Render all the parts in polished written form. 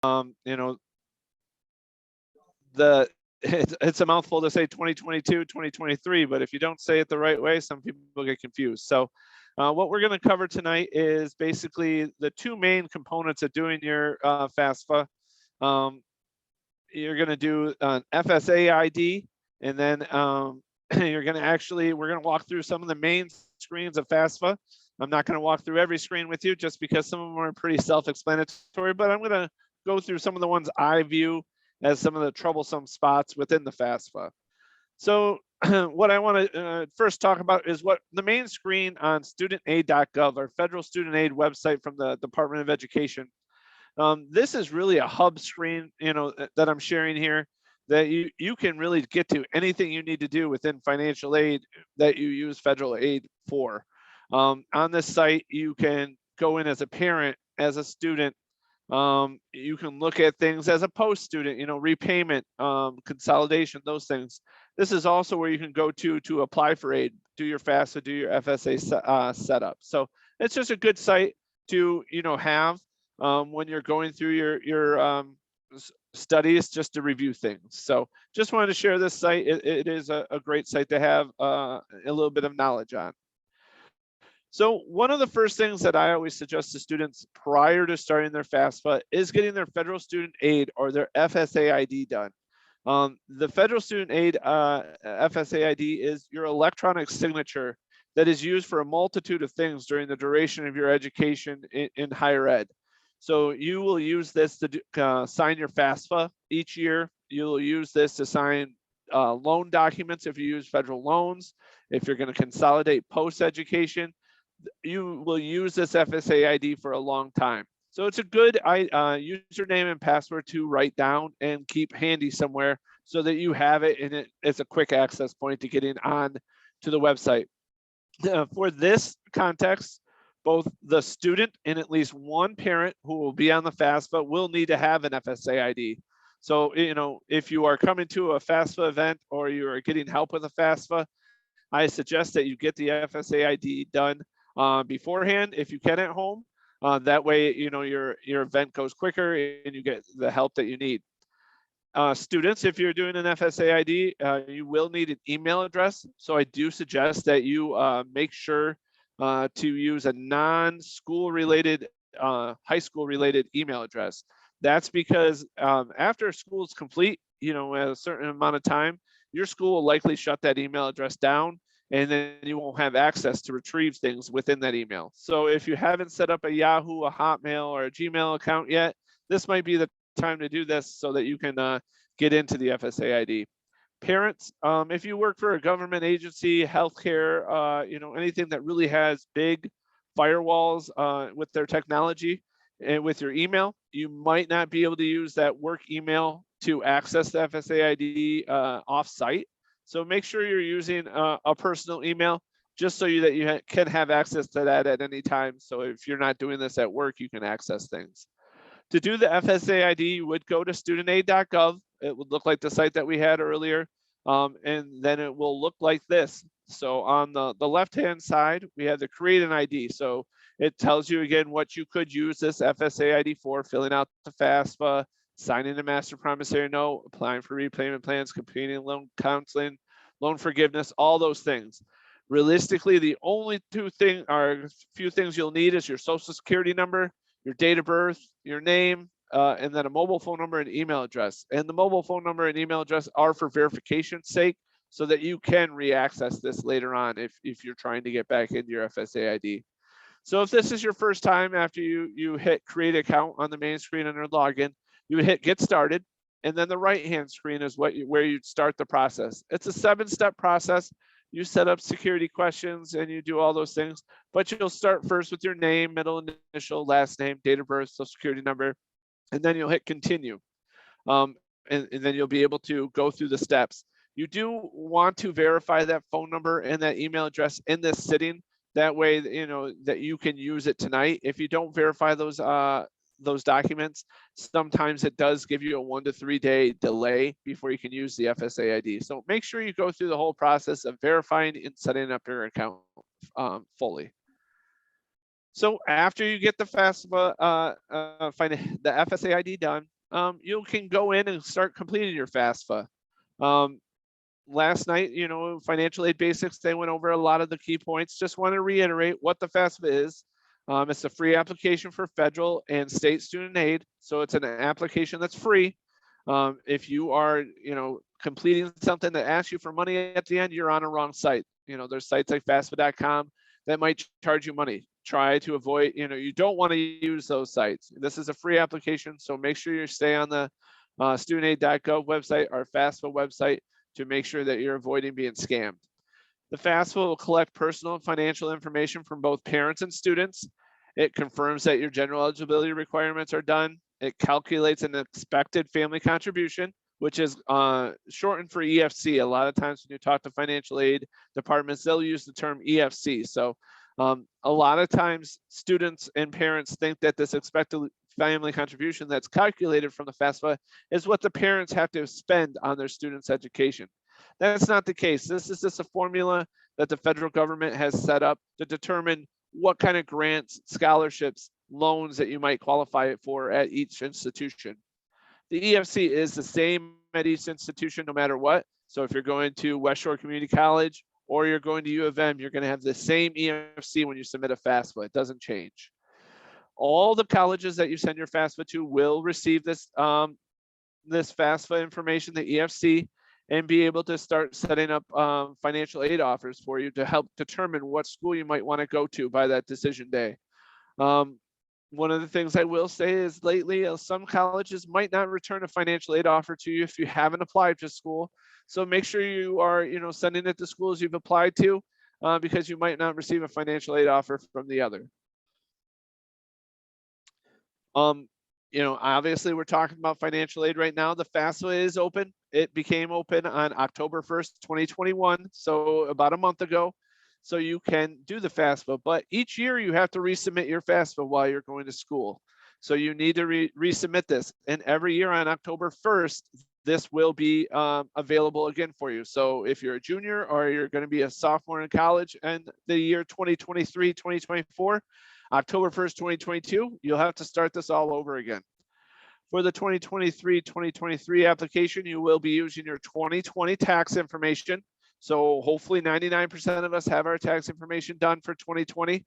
You know, the it's a mouthful to say 2022, 2023, but if you don't say it the right way, some people get confused. So what we're going to cover tonight is basically the two main components of doing your FAFSA. Um, you're going to do an FSA ID, and then we're going to walk through some of the main screens of FAFSA. I'm not going to walk through every screen with you just because some of them are pretty self-explanatory, but I'm going to go through some of the ones I view as some of the troublesome spots within the FAFSA. So what I want to first talk about is what the main screen on studentaid.gov, our federal student aid website from the Department of Education. This is really a hub screen, that I'm sharing here, that you can really get to anything you need to do within financial aid that you use federal aid for. On this site, you can go in as a parent, as a student. You can look at things as a post student, repayment, consolidation, those things. This is also where you can go to apply for aid, do your FAFSA, do your FSA setup. So it's just a good site to have when you're going through your studies, just to review things. So just wanted to share this site. It is a great site to have a little bit of knowledge on. So one of the first things that I always suggest to students prior to starting their FAFSA is getting their federal student aid or their FSA ID done. The federal student aid FSA ID is your electronic signature that is used for a multitude of things during the duration of your education in higher ed. So you will use this to sign your FAFSA each year. You'll use this to sign loan documents if you use federal loans. If you're going to consolidate post-education, you will use this FSA ID for a long time. So it's a good username and password to write down and keep handy somewhere so that you have it and it's a quick access point to getting on to the website. For this context, both the student and at least one parent who will be on the FAFSA will need to have an FSA ID. So, if you are coming to a FAFSA event or you are getting help with a FAFSA, I suggest that you get the FSA ID done beforehand if you can at home. That way, your event goes quicker and you get the help that you need. Students, if you're doing an FSA ID, you will need an email address. So I do suggest that you make sure to use a non-school related, high school related email address. That's because after school is complete, at a certain amount of time, your school will likely shut that email address down, and then you won't have access to retrieve things within that email. So if you haven't set up a Yahoo, a Hotmail, or a Gmail account yet, this might be the time to do this so that you can get into the FSA ID. Parents, if you work for a government agency, healthcare, anything that really has big firewalls with their technology and with your email, you might not be able to use that work email to access the FSA ID off-site. So make sure you're using a personal email just so that you can have access to that at any time. So if you're not doing this at work, you can access things. To do the FSA ID, you would go to studentaid.gov. It would look like the site that we had earlier, and then it will look like this. So on the left-hand side, we have the create an ID. So it tells you again what you could use this FSA ID for: filling out the FAFSA, signing the master promissory note, applying for repayment plans, completing loan counseling, loan forgiveness, all those things. Realistically, the only few things you'll need is your social security number, your date of birth, your name, and then a mobile phone number and email address. And the mobile phone number and email address are for verification's sake so that you can re-access this later on if you're trying to get back into your FSA ID. So if this is your first time after you hit create account on the main screen under login, you would hit get started. And then the right-hand screen is where you'd start the process. It's a 7-step process. You set up security questions and you do all those things, but you'll start first with your name, middle initial, last name, date of birth, social security number, and then you'll hit continue. And then you'll be able to go through the steps. You do want to verify that phone number and that email address in this sitting. That way, that you can use it tonight. If you don't verify those documents, sometimes it does give you a 1 to 3 day delay before you can use the FSA ID. So make sure you go through the whole process of verifying and setting up your account fully. So after you get the FAFSA, the FSA ID done, you can go in and start completing your FAFSA. Last night, financial aid basics, they went over a lot of the key points. Just want to reiterate what the FAFSA is. It's a free application for federal and state student aid. So it's an application that's free. If you are, completing something that asks you for money at the end, you're on a wrong site. There's sites like FAFSA.com that might charge you money. Try to avoid, you don't want to use those sites. This is a free application, so make sure you stay on the studentaid.gov website or FAFSA website to make sure that you're avoiding being scammed. The FAFSA will collect personal and financial information from both parents and students. It confirms that your general eligibility requirements are done. It calculates an expected family contribution, which is shortened for EFC. A lot of times when you talk to financial aid departments, they'll use the term EFC. So a lot of times students and parents think that this expected family contribution that's calculated from the FAFSA is what the parents have to spend on their students' education. That's not the case. This is just a formula that the federal government has set up to determine what kind of grants, scholarships, loans that you might qualify for at each institution. The EFC is the same at each institution no matter what. So if you're going to West Shore Community College or you're going to U of M, you're going to have the same EFC when you submit a FAFSA. It doesn't change. All the colleges that you send your FAFSA to will receive this this FAFSA information, the EFC, and be able to start setting up financial aid offers for you to help determine what school you might want to go to by that decision day. One of the things I will say is lately, some colleges might not return a financial aid offer to you if you haven't applied to school. So make sure you are, sending it to schools you've applied to because you might not receive a financial aid offer from the other. Obviously we're talking about financial aid right now. The FAFSA is open. It became open on October 1st, 2021. So about a month ago. So you can do the FAFSA, but each year you have to resubmit your FAFSA while you're going to school. So you need to resubmit this. And every year on October 1st, this will be available again for you. So if you're a junior or you're going to be a sophomore in college and the year 2023, 2024, October 1st, 2022, you'll have to start this all over again. For the 2023 application, you will be using your 2020 tax information. So hopefully 99% of us have our tax information done for 2020.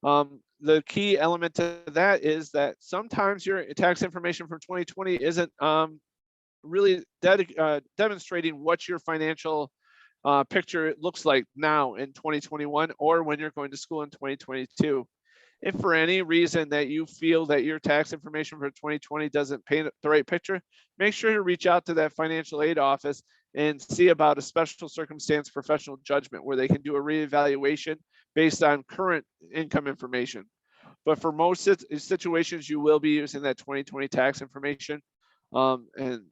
The key element to that is that sometimes your tax information from 2020 isn't really demonstrating what your financial picture looks like now in 2021 or when you're going to school in 2022. If for any reason that you feel that your tax information for 2020 doesn't paint the right picture, make sure to reach out to that financial aid office and see about a special circumstance professional judgment where they can do a reevaluation based on current income information. But for most situations, you will be using that 2020 tax information. And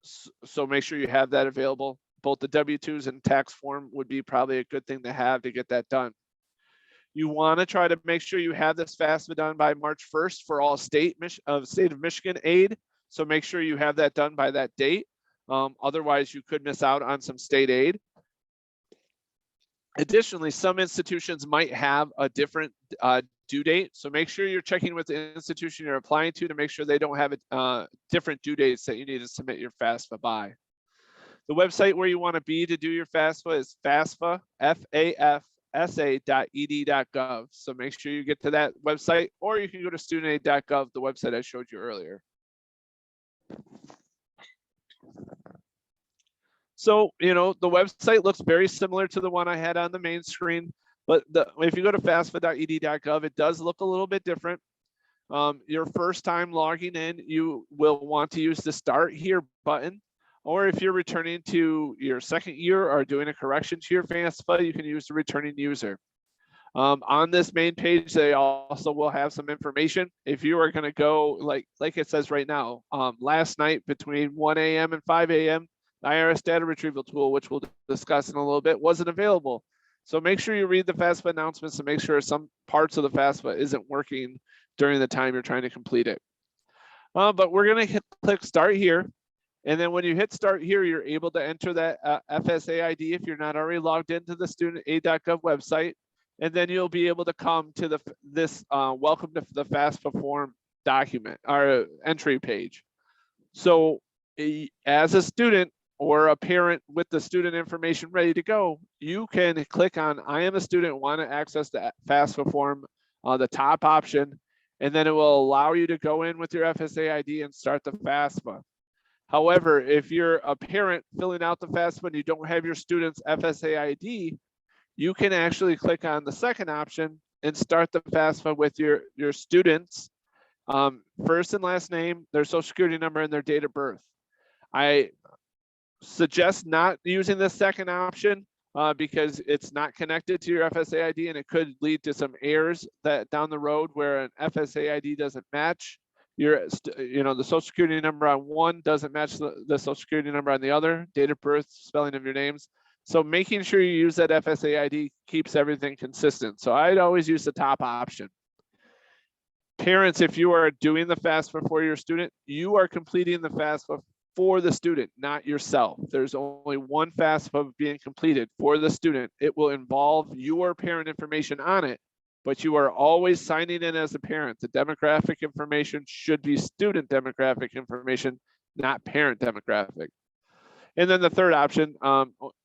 so make sure you have that available. Both the W-2s and tax form would be probably a good thing to have to get that done. You want to try to make sure you have this FAFSA done by March 1st for all state of Michigan aid. So make sure you have that done by that date. Otherwise, you could miss out on some state aid. Additionally, some institutions might have a different due date. So make sure you're checking with the institution you're applying to make sure they don't have different due dates that you need to submit your FAFSA by. The website where you want to be to do your FAFSA is FAFSA, FAFSA.ed.gov. So make sure you get to that website, or you can go to studentaid.gov, the website I showed you earlier. So, the website looks very similar to the one I had on the main screen, but if you go to FAFSA.ed.gov, it does look a little bit different. Your first time logging in, you will want to use the Start Here button. Or if you're returning to your second year or doing a correction to your FAFSA, you can use the returning user. On this main page, they also will have some information. If you are going to go, like it says right now, last night between 1 a.m. and 5 a.m., the IRS data retrieval tool, which we'll discuss in a little bit, wasn't available. So make sure you read the FAFSA announcements to make sure some parts of the FAFSA isn't working during the time you're trying to complete it. But we're going to click Start Here. And then when you hit Start Here, you're able to enter that FSA ID if you're not already logged into the studentaid.gov website. and then you'll be able to come to this welcome to the FAFSA form document or entry page. So as a student or a parent with the student information ready to go, you can click on I am a student, want to access the FAFSA form, the top option, and then it will allow you to go in with your FSA ID and start the FAFSA. However, if you're a parent filling out the FAFSA and you don't have your student's FSA ID, you can actually click on the second option and start the FAFSA with your students' first and last name, their social security number, and their date of birth. I suggest not using the second option because it's not connected to your FSA ID, and it could lead to some errors that down the road where an FSA ID doesn't match the social security number on one doesn't match the social security number on the other, date of birth, spelling of your names. So making sure you use that FSA ID keeps everything consistent. So I'd always use the top option. Parents, if you are doing the FAFSA for your student, you are completing the FAFSA for the student, not yourself. There's only one FAFSA being completed for the student. It will involve your parent information on it, but you are always signing in as a parent. The demographic information should be student demographic information, not parent demographic. And then the third option,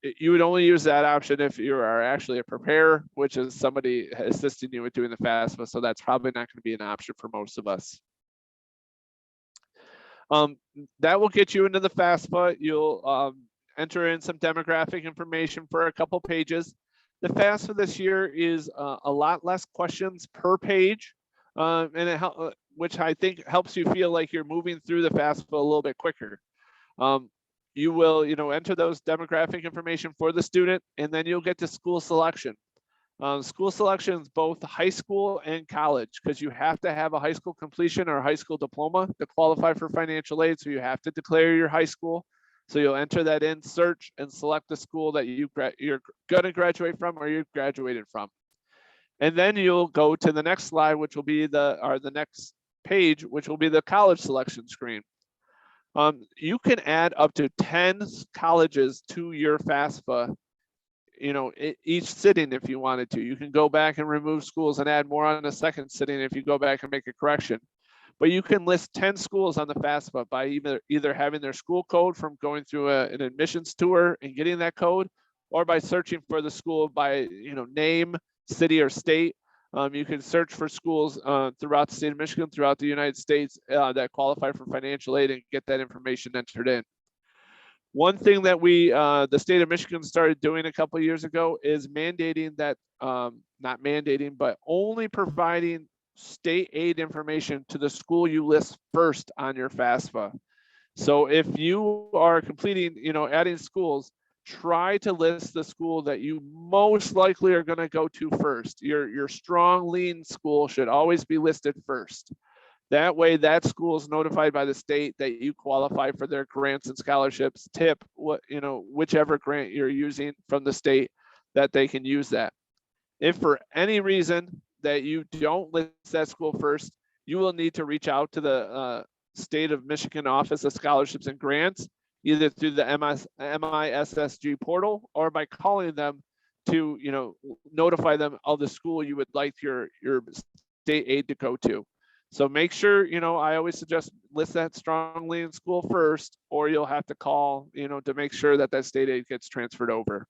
you would only use that option if you are actually a preparer, which is somebody assisting you with doing the FAFSA. So that's probably not going to be an option for most of us. That will get you into the FAFSA. You'll enter in some demographic information for a couple pages. The FAFSA this year is a lot less questions per page, which I think helps you feel like you're moving through the FAFSA a little bit quicker. You will, enter those demographic information for the student, and then you'll get to school selection. School selection is both high school and college, because you have to have a high school completion or a high school diploma to qualify for financial aid. So you have to declare your high school. So you'll enter that in, search, and select the school that you're going to graduate from or you've graduated from. And then you'll go to the next slide, which will be the next page, which will be the college selection screen. You can add up to 10 colleges to your FAFSA, each sitting if you wanted to. You can go back and remove schools and add more on a second sitting if you go back and make a correction. But you can list 10 schools on the FAFSA by either having their school code from going through an admissions tour and getting that code, or by searching for the school by name, city, or state. You can search for schools throughout the state of Michigan, throughout the United States that qualify for financial aid and get that information entered in. One thing that the state of Michigan started doing a couple of years ago is mandating that, not mandating, but only providing state aid information to the school you list first on your FAFSA. So if you are completing, adding schools, try to list the school that you most likely are going to go to first. Your strong lean school should always be listed first. That way, that school is notified by the state that you qualify for their grants and scholarships, whichever grant you're using from the state, that they can use that. If for any reason that you don't list that school first, you will need to reach out to the state of Michigan Office of Scholarships and Grants, either through the MISSG portal or by calling them to notify them of the school you would like your state aid to go to. So make sure, I always suggest list that strong lean school first, or you'll have to call, to make sure that state aid gets transferred over.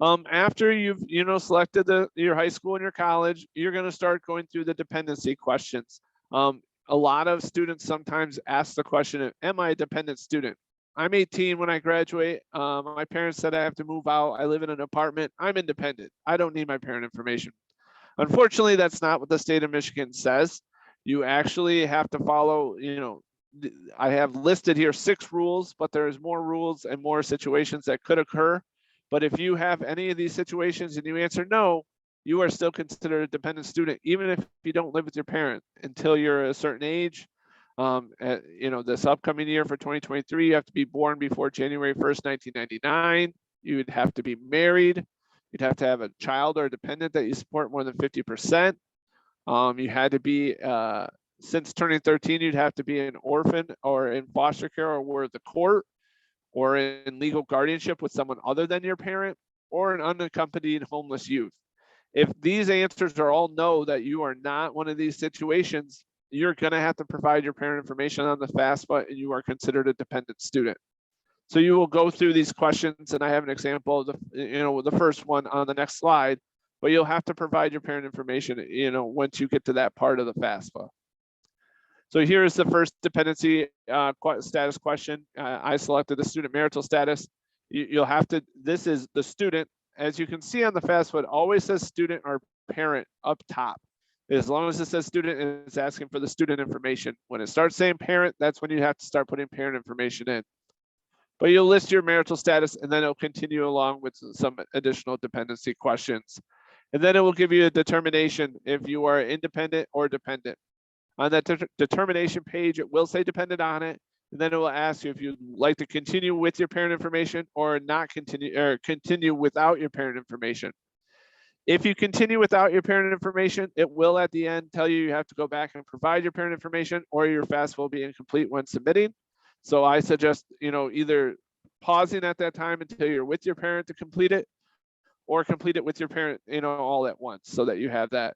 After you've, selected your high school and your college, you're going to start going through the dependency questions. A lot of students sometimes ask the question, am I a dependent student? I'm 18 when I graduate. My parents said I have to move out. I live in an apartment. I'm independent. I don't need my parent information. Unfortunately, that's not what the state of Michigan says. You actually have to follow, I have listed here 6 rules, but there's more rules and more situations that could occur. But if you have any of these situations and you answer no, you are still considered a dependent student, even if you don't live with your parent until you're a certain age. This upcoming year for 2023, you have to be born before January 1st, 1999. You would have to be married. You'd have to have a child or a dependent that you support more than 50%. You had to be, since turning 13, you'd have to be an orphan or in foster care or were the court or in legal guardianship with someone other than your parent. or an unaccompanied homeless youth. If these answers are all no, that you are not one of these situations, you're going to have to provide your parent information on the FAFSA, and you are considered a dependent student. So you will go through these questions, and I have an example of the first one on the next slide, but you'll have to provide your parent information, once you get to that part of the FAFSA. So here's the first dependency status question. I selected the student marital status. You'll have to, this is the student. As you can see on the FAFSA, it always says student or parent up top. As long as it says student, it's asking for the student information. When it starts saying parent, that's when you have to start putting parent information in. But you'll list your marital status, and then it'll continue along with some additional dependency questions. And then it will give you a determination if you are independent or dependent. On that determination page, it will say dependent on it, and then it will ask you if you'd like to continue with your parent information or not continue, or continue without your parent information. If you continue without your parent information, it will at the end tell you have to go back and provide your parent information, or your FAFSA will be incomplete when submitting. So I suggest, either pausing at that time until you're with your parent to complete it, or complete it with your parent, all at once, so that you have that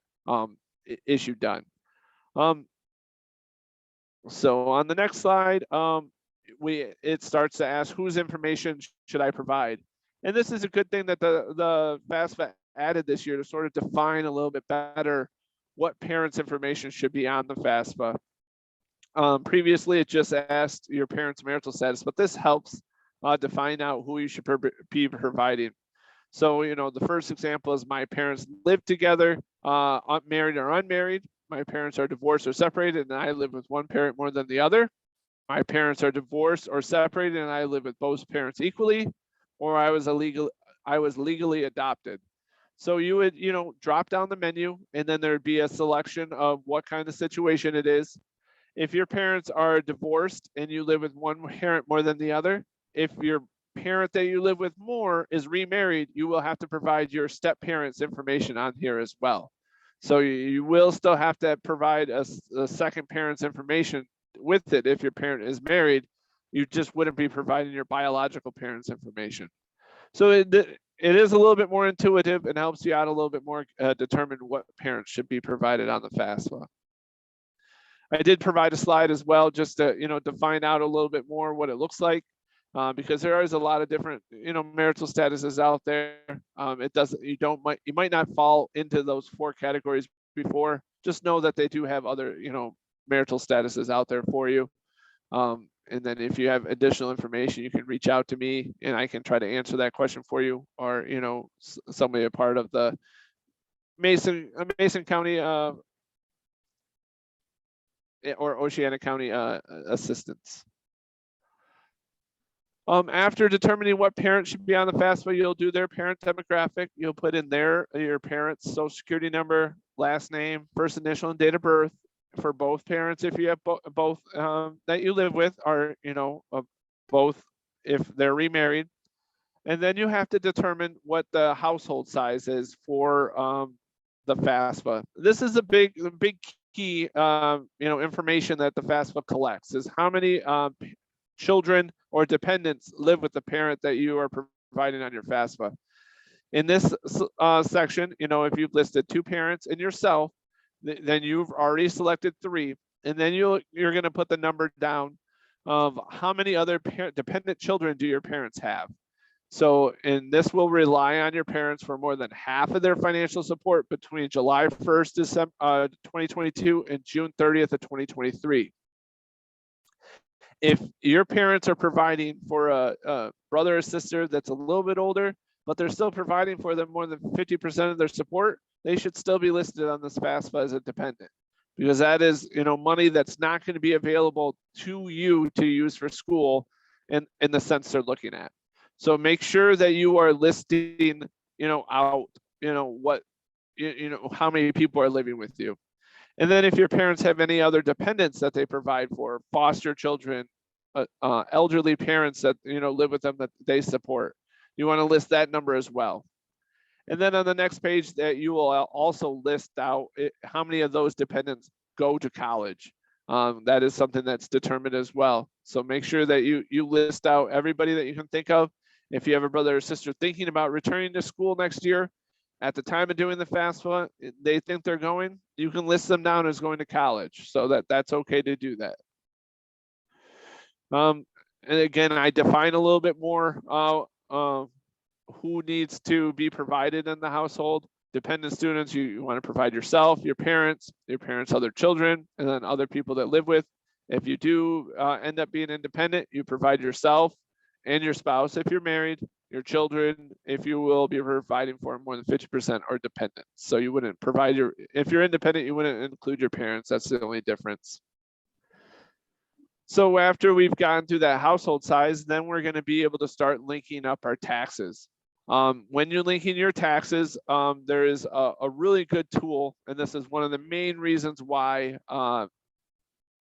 issue done. So on the next slide, it starts to ask whose information should I provide? And this is a good thing that the FAFSA added this year to sort of define a little bit better what parents' information should be on the FAFSA. Previously, it just asked your parents' marital status, but this helps to find out who you should be providing. So, the first example is my parents live together, married or unmarried. My parents are divorced or separated, and I live with one parent more than the other. My parents are divorced or separated, and I live with both parents equally, or I was legally adopted. So you would, drop down the menu, and then there'd be a selection of what kind of situation it is. If your parents are divorced and you live with one parent more than the other, if your parent that you live with more is remarried, you will have to provide your step parents' information on here as well. So you will still have to provide a second parent's information with it. If your parent is married, you just wouldn't be providing your biological parents' information. So it is a little bit more intuitive and helps you out a little bit more, determine what parents should be provided on the FAFSA. I did provide a slide as well, just to, to find out a little bit more what it looks like, because there is a lot of different, marital statuses out there. You might not fall into those 4 categories before. Just know that they do have other, marital statuses out there for you. And then if you have additional information, you can reach out to me and I can try to answer that question for you, or, somebody a part of the Mason County or Oceana County assistance. After determining what parent should be on the FAFSA, you'll do their parent demographic. You'll put in your parents' social security number, last name, first initial, and date of birth for both parents. If you have both that you live with, or both if they're remarried. And then you have to determine what the household size is for the FAFSA. This is a big key information that the FAFSA collects, is how many children or dependents live with the parent that you are providing on your FAFSA. In this section, if you've listed 2 parents and yourself, then you've already selected 3, and then you're going to put the number down of how many other dependent children do your parents have. So, and this will rely on your parents for more than half of their financial support between July 1st, 2022 and June 30th of 2023. If your parents are providing for a brother or sister that's a little bit older, but they're still providing for them more than 50% of their support, they should still be listed on this FAFSA as a dependent, because that is, money that's not going to be available to you to use for school in the sense they're looking at. So make sure that you are listing, out, what, how many people are living with you. And then if your parents have any other dependents that they provide for, foster children, elderly parents that, live with them that they support, you want to list that number as well. And then on the next page, that you will also list out how many of those dependents go to college. That is something that's determined as well. So make sure that you list out everybody that you can think of, If you have a brother or sister thinking about returning to school next year, at the time of doing the FAFSA, they think they're going, you can list them down as going to college, so that's okay to do that. And again, I define a little bit more who needs to be provided in the household. Dependent students, you want to provide yourself, your parents, other children, and then other people that live with. If you do end up being independent, you provide yourself and your spouse if you're married, your children, if you will be providing for more than 50% are dependents. So you wouldn't provide if you're independent, you wouldn't include your parents. That's the only difference. So after we've gone through that household size, then we're going to be able to start linking up our taxes. When you're linking your taxes, there is a really good tool, and this is one of the main reasons why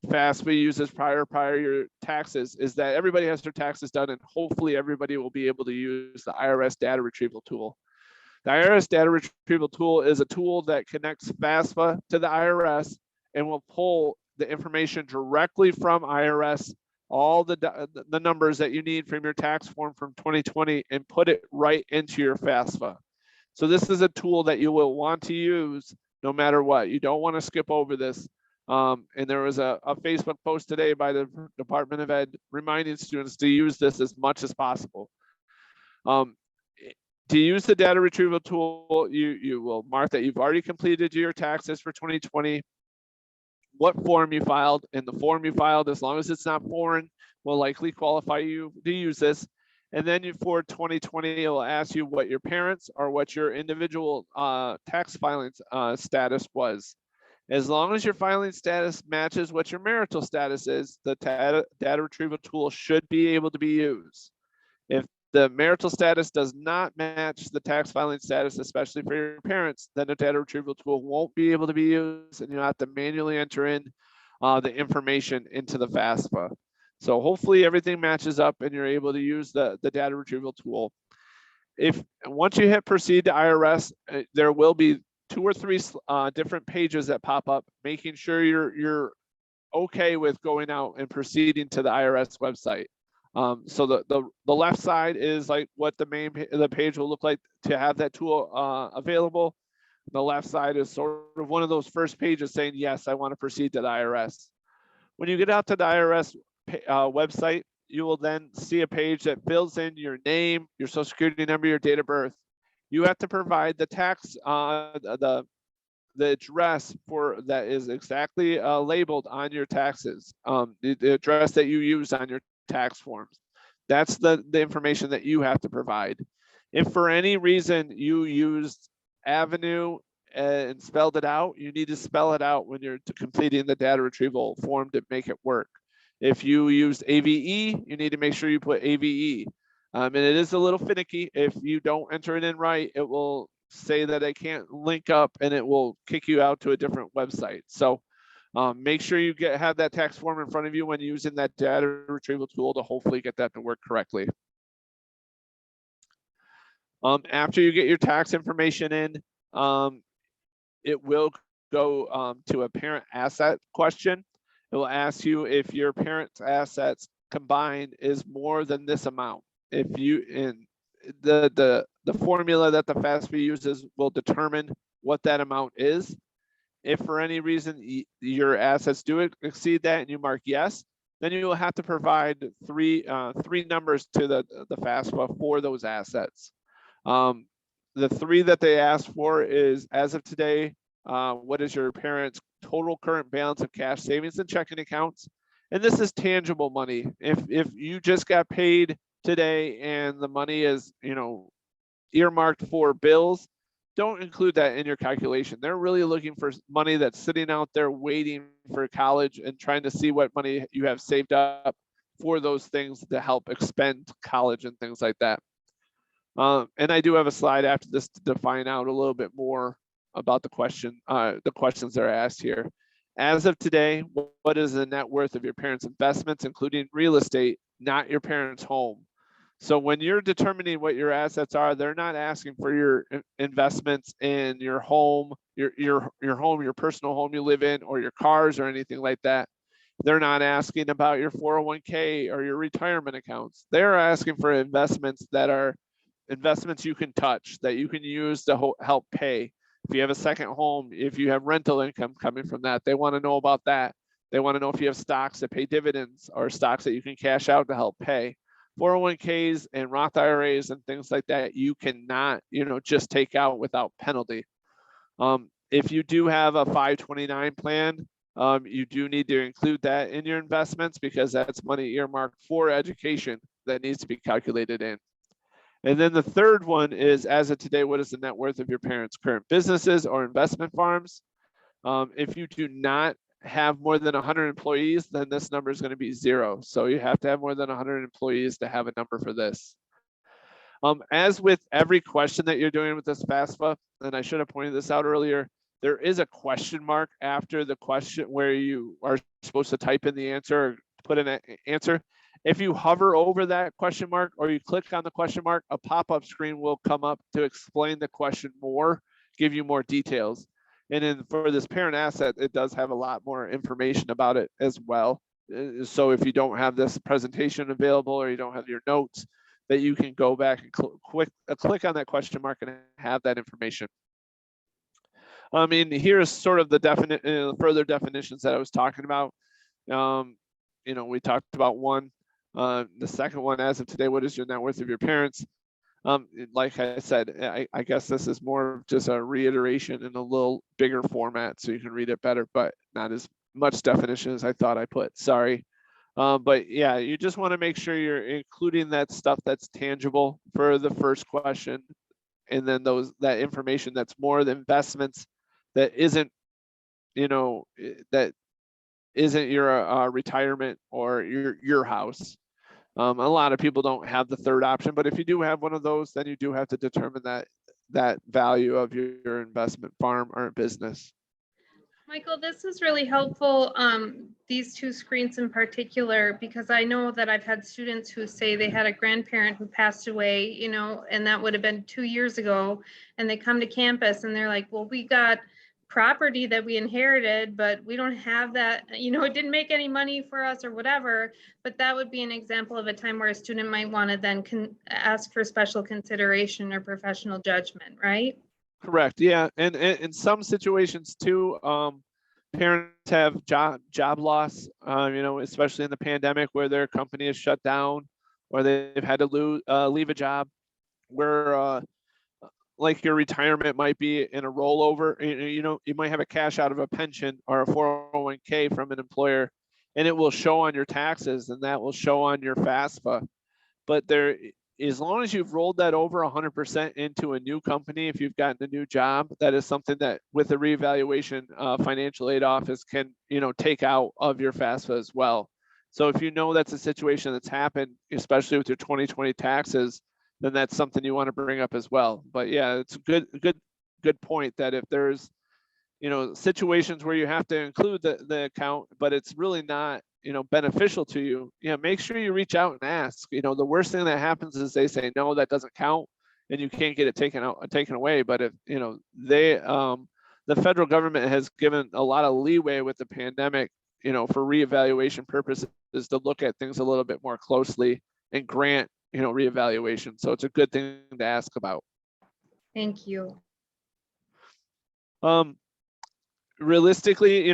FAFSA uses prior year taxes, is that everybody has their taxes done, and hopefully everybody will be able to use the IRS data retrieval tool. The IRS data retrieval tool is a tool that connects FAFSA to the IRS and will pull the information directly from IRS, all the numbers that you need from your tax form from 2020, and put it right into your FAFSA. So this is a tool that you will want to use no matter what. You don't want to skip over this. And there was a Facebook post today by the Department of Ed reminding students to use this as much as possible. To use the data retrieval tool, you will mark that you've already completed your taxes for 2020, what form you filed, and the form you filed, as long as it's not foreign, will likely qualify you to use this. And then for 2020, it will ask you what your parents or what your individual tax filing status was. As long as your filing status matches what your marital status is, the data retrieval tool should be able to be used. If the marital status does not match the tax filing status, especially for your parents, then the data retrieval tool won't be able to be used, and you'll have to manually enter in the information into the FAFSA. So hopefully everything matches up and you're able to use the data retrieval tool. Once you hit proceed to IRS, there will be 2 or 3 different pages that pop up, making sure you're okay with going out and proceeding to the IRS website. So the left side is like what the page will look like to have that tool available. The left side is sort of one of those first pages saying, yes, I want to proceed to the IRS. When you get out to the IRS website, you will then see a page that fills in your name, your social security number, your date of birth. You have to provide the tax, the address for that is exactly labeled on your taxes, the address that you use on your tax forms. That's the information that you have to provide. If for any reason you used Avenue and spelled it out, you need to spell it out when you're completing the data retrieval form to make it work. If you used AVE, you need to make sure you put AVE. And it is a little finicky. If you don't enter it in right, it will say that it can't link up and it will kick you out to a different website. So make sure you have that tax form in front of you when using that data retrieval tool to hopefully get that to work correctly. After you get your tax information in, it will go to a parent asset question. It will ask you if your parent's assets combined is more than this amount. If you the formula that the FAFSA uses will determine what that amount is. If for any reason your assets do exceed that and you mark yes, then you will have to provide three numbers to the FAFSA for those assets. The 3 that they asked for is, as of today, what is your parents' total current balance of cash savings and checking accounts? And this is tangible money. If you just got paid today and the money is, earmarked for bills, don't include that in your calculation. They're really looking for money that's sitting out there waiting for college and trying to see what money you have saved up for those things to help expend college and things like that. And I do have a slide after this to define out a little bit more about the questions that are asked here. As of today, what is the net worth of your parents' investments, including real estate, not your parents' home? So when you're determining what your assets are, they're not asking for your investments in your home, your home, your personal home you live in, or your cars or anything like that. They're not asking about your 401k or your retirement accounts. They're asking for investments that are investments you can touch, that you can use to help pay. If you have a second home, if you have rental income coming from that, they want to know about that. They want to know if you have stocks that pay dividends or stocks that you can cash out to help pay. 401ks and Roth IRAs and things like that, you cannot, just take out without penalty. If you do have a 529 plan, you do need to include that in your investments because that's money earmarked for education that needs to be calculated in. And then the third one is, as of today, what is the net worth of your parents' current businesses or investment farms? If you do not have more than 100 employees, then this number is going to be 0. So you have to have more than 100 employees to have a number for this. As with every question that you're doing with this FAFSA, and I should have pointed this out earlier, there is a question mark after the question where you are supposed to type in the answer or put in an answer. If you hover over that question mark or you click on the question mark, a pop-up screen will come up to explain the question more, give you more details. And then for this parent asset, it does have a lot more information about it as well. So if you don't have this presentation available or you don't have your notes, that you can go back and click on that question mark and have that information. I mean, here's sort of the further definitions that I was talking about. We talked about one. The second one, as of today, what is your net worth of your parents? Like I said, I guess this is more of just a reiteration in a little bigger format so you can read it better, but not as much definition as I thought I put. Sorry. But yeah, you just want to make sure you're including that stuff that's tangible for the first question, and then that information that's more the investments that isn't, that isn't your retirement or your house. A lot of people don't have the third option, but if you do have one of those, then you do have to determine that value of your investment farm or business. Michael, this is really helpful, these two screens in particular, because I know that I've had students who say they had a grandparent who passed away, and that would have been 2 years ago, and they come to campus and they're like, well, we got property that we inherited, but we don't have that, it didn't make any money for us or whatever. But that would be an example of a time where a student might want to then ask for special consideration or professional judgment, right? Correct. Yeah, and in some situations too, parents have job loss. Especially in the pandemic where their company is shut down, or they've had to leave a job, where like your retirement might be in a rollover. You might have a cash out of a pension or a 401k from an employer, and it will show on your taxes, and that will show on your FAFSA. But as long as you've rolled that over 100% into a new company, if you've gotten a new job, that is something that with the reevaluation financial aid office can, take out of your FAFSA as well. So if that's a situation that's happened, especially with your 2020 taxes, then that's something you want to bring up as well. But yeah, it's a good point that if there's, situations where you have to include the account, but it's really not, beneficial to you, make sure you reach out and ask. The worst thing that happens is they say, no, that doesn't count, and you can't get it taken away. But if, the federal government has given a lot of leeway with the pandemic, for reevaluation purposes, to look at things a little bit more closely and grant, reevaluation. So it's a good thing to ask about. Thank you. Realistically,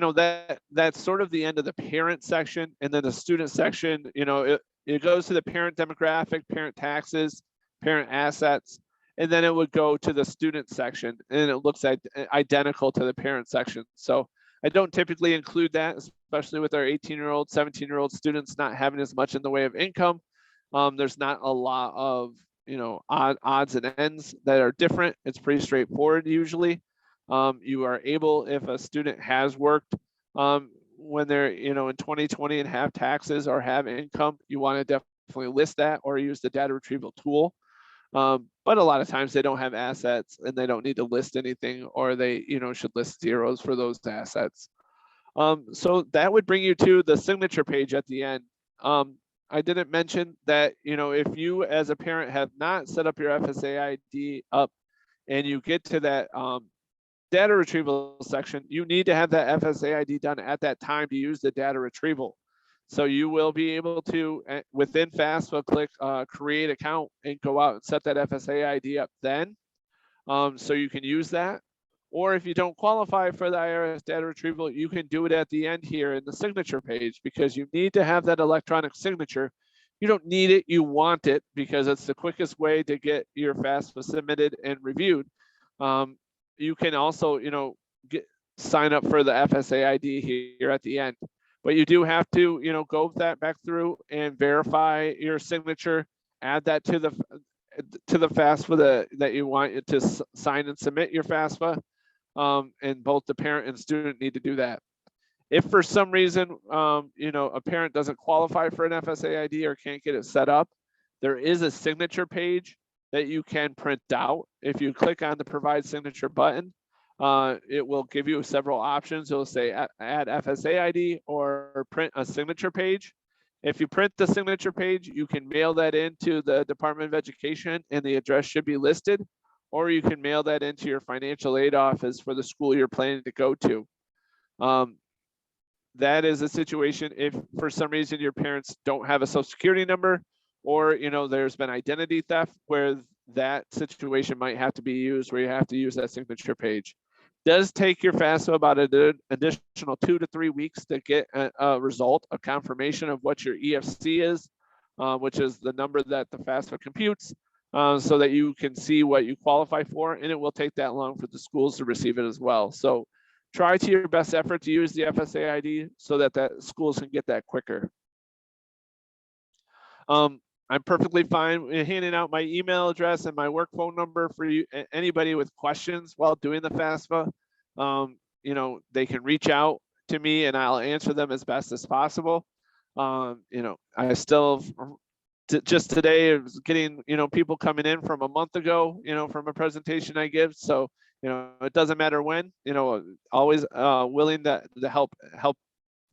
that's sort of the end of the parent section, and then the student section, it goes to the parent demographic, parent taxes, parent assets, and then it would go to the student section, and it looks identical to the parent section. So I don't typically include that, especially with our 18-year-old, 17-year-old students not having as much in the way of income. There's not a lot of, odds and ends that are different. It's pretty straightforward usually. You are able, if a student has worked when they're, in 2020 and have taxes or have income, you want to definitely list that or use the data retrieval tool. But a lot of times they don't have assets and they don't need to list anything, or they, should list zeros for those assets. So that would bring you to the signature page at the end. I didn't mention that, if you as a parent have not set up your FSA ID up and you get to that data retrieval section, you need to have that FSA ID done at that time to use the data retrieval. So you will be able to, within FAFSA, click create account and go out and set that FSA ID up then. So you can use that. Or if you don't qualify for the IRS data retrieval, you can do it at the end here in the signature page, because you need to have that electronic signature. You don't need it, you want it, because it's the quickest way to get your FAFSA submitted and reviewed. You can also, sign up for the FSA ID here at the end, but you do have to, go back through and verify your signature, add that to the FAFSA that you want it to sign and submit your FAFSA. And both the parent and student need to do that. If for some reason, a parent doesn't qualify for an FSA ID or can't get it set up, there is a signature page that you can print out. If you click on the provide signature button, it will give you several options. It'll say add FSA ID or print a signature page. If you print the signature page, you can mail that into the Department of Education and the address should be listed, or you can mail that into your financial aid office for the school you're planning to go to. That is a situation if for some reason your parents don't have a social security number, or there's been identity theft, where that situation might have to be used, where you have to use that signature page. Does take your FAFSA about an additional 2 to 3 weeks to get a result, a confirmation of what your EFC is, which is the number that the FAFSA computes, so that you can see what you qualify for, and it will take that long for the schools to receive it as well. So try to your best effort to use the FSA ID so that schools can get that quicker. I'm perfectly fine handing out my email address and my work phone number for you. Anybody with questions while doing the FAFSA, they can reach out to me and I'll answer them as best as possible. I still, just today, I was getting, people coming in from a month ago, from a presentation I give. So, it doesn't matter when, always willing to help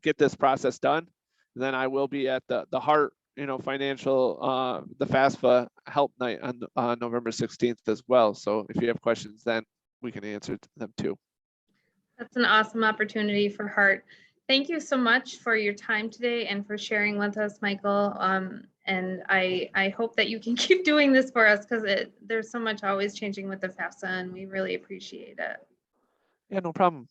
get this process done. And then I will be at the Heart, financial, the FAFSA help night on November 16th as well. So if you have questions, then we can answer them too. That's an awesome opportunity for Heart. Thank you so much for your time today and for sharing with us, Michael. And I hope that you can keep doing this for us, because there's so much always changing with the FAFSA, and we really appreciate it. Yeah, no problem.